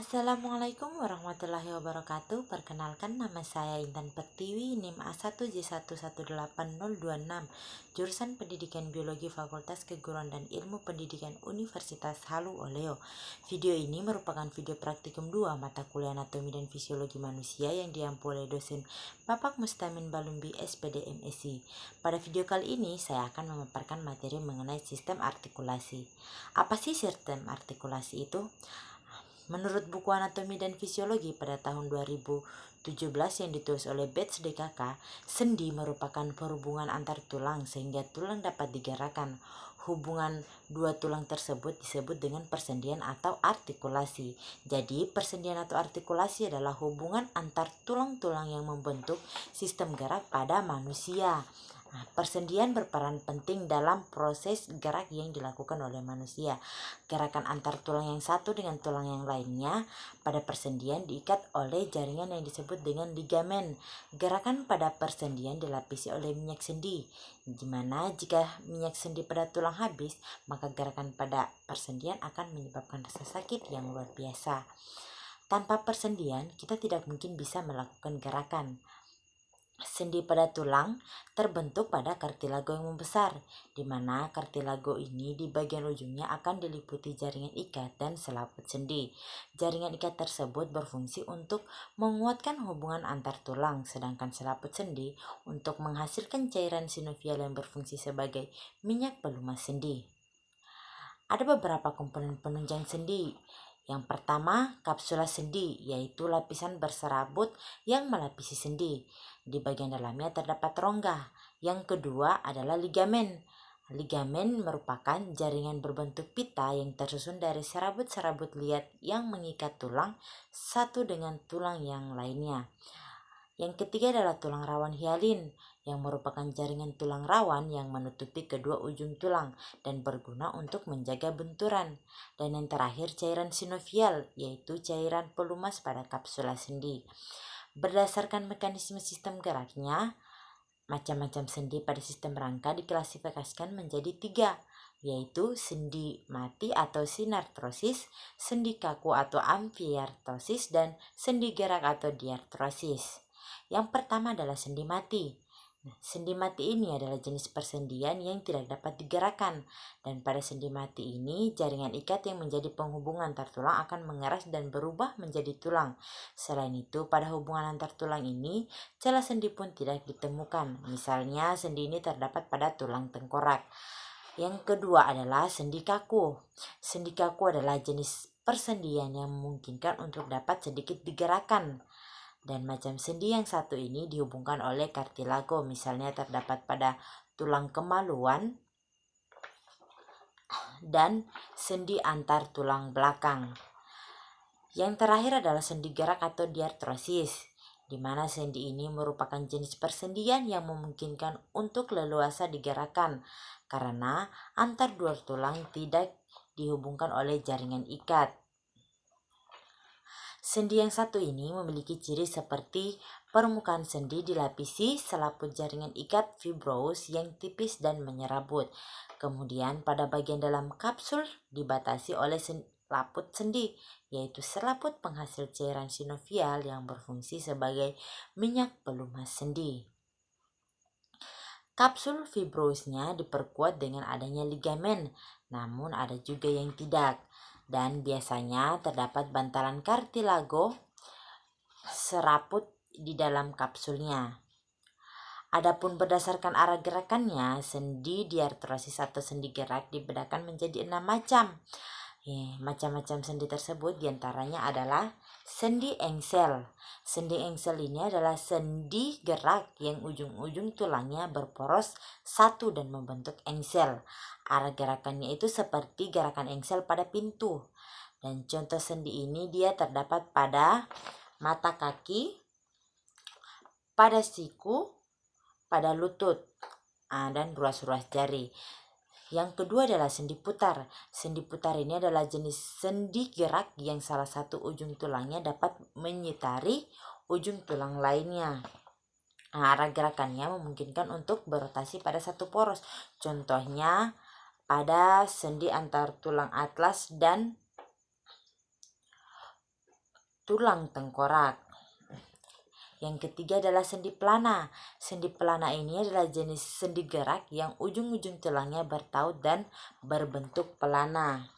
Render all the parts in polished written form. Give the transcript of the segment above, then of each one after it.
Assalamualaikum warahmatullahi wabarakatuh. Perkenalkan, nama saya Intan Pertiwi, NIM A1J118026, jurusan Pendidikan Biologi Fakultas Keguruan dan Ilmu Pendidikan Universitas Halu Oleo. Video ini merupakan video praktikum 2 mata kuliah Anatomi dan Fisiologi Manusia yang diampu oleh dosen Bapak Mustamin Balumbi, SPD MSc. Pada video kali ini saya akan memaparkan materi mengenai sistem artikulasi. Apa sih sistem artikulasi itu? Menurut buku Anatomi dan Fisiologi pada tahun 2017 yang ditulis oleh Betz DKK, sendi merupakan perhubungan antar tulang sehingga tulang dapat digerakkan. Hubungan dua tulang tersebut disebut dengan persendian atau artikulasi. Jadi, persendian atau artikulasi adalah hubungan antar tulang-tulang yang membentuk sistem gerak pada manusia. Persendian berperan penting dalam proses gerak yang dilakukan oleh manusia. Gerakan antar tulang yang satu dengan tulang yang lainnya pada persendian diikat oleh jaringan yang disebut dengan ligamen. Gerakan pada persendian dilapisi oleh minyak sendi, di mana jika minyak sendi pada tulang habis, maka gerakan pada persendian akan menyebabkan rasa sakit yang luar biasa. Tanpa persendian, kita tidak mungkin bisa melakukan gerakan. Sendi pada tulang terbentuk pada kartilago yang membesar, di mana kartilago ini di bagian ujungnya akan diliputi jaringan ikat dan selaput sendi. Jaringan ikat tersebut berfungsi untuk menguatkan hubungan antar tulang, sedangkan selaput sendi untuk menghasilkan cairan sinovial yang berfungsi sebagai minyak pelumas sendi. Ada beberapa komponen penunjang sendi. Yang pertama, kapsula sendi, yaitu lapisan berserabut yang melapisi sendi. Di bagian dalamnya terdapat rongga. Yang kedua adalah ligamen. Ligamen merupakan jaringan berbentuk pita yang tersusun dari serabut-serabut liat yang mengikat tulang satu dengan tulang yang lainnya. Yang ketiga adalah tulang rawan hialin, yang merupakan jaringan tulang rawan yang menutupi kedua ujung tulang dan berguna untuk menjaga benturan. Dan yang terakhir, cairan sinovial, yaitu cairan pelumas pada kapsula sendi. Berdasarkan mekanisme sistem geraknya, macam-macam sendi pada sistem rangka diklasifikasikan menjadi 3, yaitu sendi mati atau sinartrosis, sendi kaku atau amfiartrosis, dan sendi gerak atau diartrosis. Yang pertama adalah sendi mati. Sendi mati ini adalah jenis persendian yang tidak dapat digerakkan, dan pada sendi mati ini jaringan ikat yang menjadi penghubung antar tulang akan mengeras dan berubah menjadi tulang. Selain itu, pada hubungan antar tulang ini celah sendi pun tidak ditemukan. Misalnya, sendi ini terdapat pada tulang tengkorak. Yang kedua adalah sendi kaku. Sendi kaku adalah jenis persendian yang memungkinkan untuk dapat sedikit digerakkan. Dan macam sendi yang satu ini dihubungkan oleh kartilago, misalnya terdapat pada tulang kemaluan dan sendi antar tulang belakang. Yang terakhir adalah sendi gerak atau diartrosis, di mana sendi ini merupakan jenis persendian yang memungkinkan untuk leluasa digerakkan karena antar dua tulang tidak dihubungkan oleh jaringan ikat. Sendi yang satu ini memiliki ciri seperti permukaan sendi dilapisi selaput jaringan ikat fibrous yang tipis dan menyerabut. Kemudian pada bagian dalam kapsul dibatasi oleh selaput sendi, yaitu selaput penghasil cairan sinovial yang berfungsi sebagai minyak pelumas sendi. Kapsul fibrosnya diperkuat dengan adanya ligamen, namun ada juga yang tidak. Dan biasanya terdapat bantalan kartilago seraput di dalam kapsulnya. Adapun berdasarkan arah gerakannya, sendi diartrosis atau sendi gerak dibedakan menjadi 6 macam. Macam-macam sendi tersebut diantaranya adalah sendi engsel. Sendi engsel ini adalah sendi gerak yang ujung-ujung tulangnya berporos satu dan membentuk engsel. Arah gerakannya itu seperti gerakan engsel pada pintu. Dan contoh sendi ini dia terdapat pada mata kaki, pada siku, pada lutut, dan ruas-ruas jari. Yang kedua adalah sendi putar. Sendi putar ini adalah jenis sendi gerak yang salah satu ujung tulangnya dapat menyitari ujung tulang lainnya. Arah gerakannya memungkinkan untuk berotasi pada satu poros. Contohnya pada sendi antar tulang atlas dan tulang tengkorak. Yang ketiga adalah sendi pelana. Sendi pelana ini adalah jenis sendi gerak yang ujung-ujung tulangnya bertaut dan berbentuk pelana.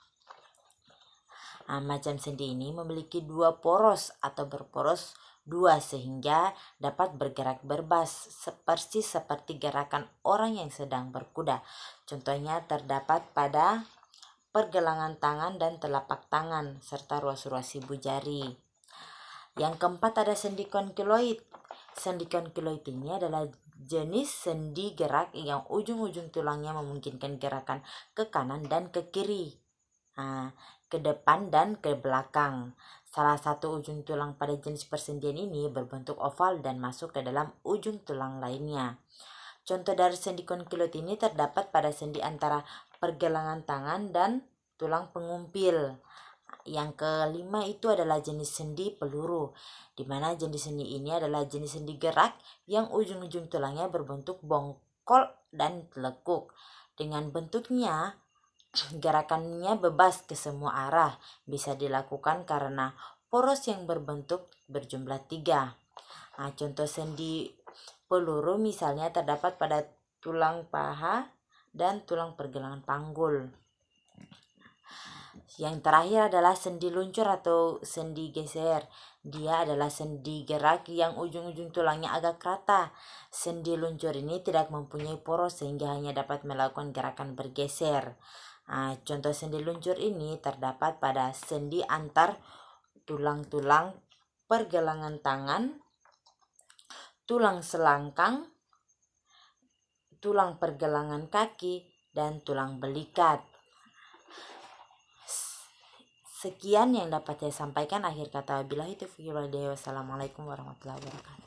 Macam sendi ini memiliki dua poros atau berporos dua sehingga dapat bergerak bebas persis seperti gerakan orang yang sedang berkuda. Contohnya terdapat pada pergelangan tangan dan telapak tangan serta ruas-ruas ibu jari. Yang keempat ada sendi konkiloid. Sendi konkiloid ini adalah jenis sendi gerak yang ujung-ujung tulangnya memungkinkan gerakan ke kanan dan ke kiri, ke depan dan ke belakang. Salah satu ujung tulang pada jenis persendian ini berbentuk oval dan masuk ke dalam ujung tulang lainnya. Contoh dari sendi konkiloid ini terdapat pada sendi antara pergelangan tangan dan tulang pengumpil. Yang kelima itu adalah jenis sendi peluru, di mana jenis sendi ini adalah jenis sendi gerak yang ujung-ujung tulangnya berbentuk bongkol dan lekuk. Dengan bentuknya, gerakannya bebas ke semua arah, bisa dilakukan karena poros yang berbentuk berjumlah 3. Contoh sendi peluru misalnya terdapat pada tulang paha dan tulang pergelangan panggul. Yang terakhir adalah sendi luncur atau sendi geser. Dia adalah sendi gerak yang ujung-ujung tulangnya agak rata. Sendi luncur ini tidak mempunyai poros sehingga hanya dapat melakukan gerakan bergeser. Contoh sendi luncur ini terdapat pada sendi antar tulang-tulang pergelangan tangan, tulang selangkang, tulang pergelangan kaki, dan tulang belikat. Sekian yang dapat saya sampaikan. Akhir kata, wabillahi taufiq wal hidayah. Wassalamualaikum warahmatullahi wabarakatuh.